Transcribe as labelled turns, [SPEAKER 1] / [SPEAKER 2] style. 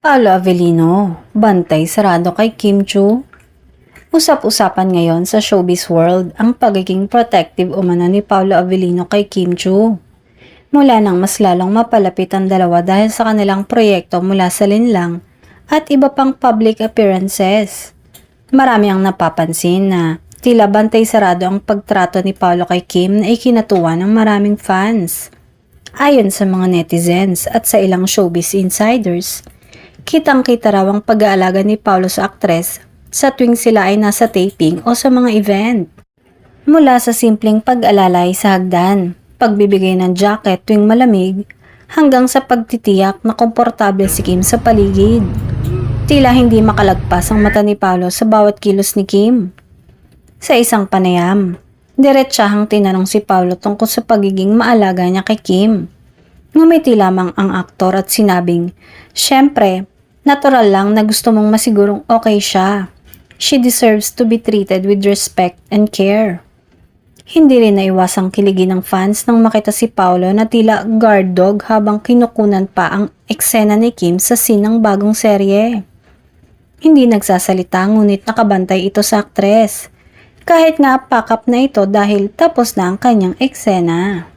[SPEAKER 1] Paolo Avellino, bantay sarado kay Kim Chu. Usap-usapan ngayon sa showbiz world ang pagiging protective umano ni Paolo Avellino kay Kim Chu. Mula nang mas lalong mapalapit ang dalawa dahil sa kanilang proyekto mula sa linlang at iba pang public appearances. Marami ang napapansin na tila bantay sarado ang pagtrato ni Paolo kay Kim na ikinatuwa ng maraming fans. Ayon sa mga netizens at sa ilang showbiz insiders, kitang-kita raw ang pag-aalaga ni Paolo sa aktres sa tuwing sila ay nasa taping o sa mga event. Mula sa simpleng pag-alalay sa hagdan, pagbibigay ng jacket tuwing malamig, hanggang sa pagtitiyak na komportable si Kim sa paligid. Tila hindi makalagpas ang mata ni Paolo sa bawat kilos ni Kim. Sa isang panayam, diretsahang tinanong si Paolo tungkol sa pagiging maalaga niya kay Kim. Ngumiti lamang ang aktor at sinabing, "Syempre, natural lang na gusto mong masigurong okay siya. She deserves to be treated with respect and care." Hindi rin naiwasang kiligin ng fans nang makita si Paolo na tila guard dog habang kinukunan pa ang eksena ni Kim sa scene ng bagong serye. Hindi nagsasalita ngunit nakabantay ito sa aktres. Kahit nga pakap na ito dahil tapos na ang kanyang eksena.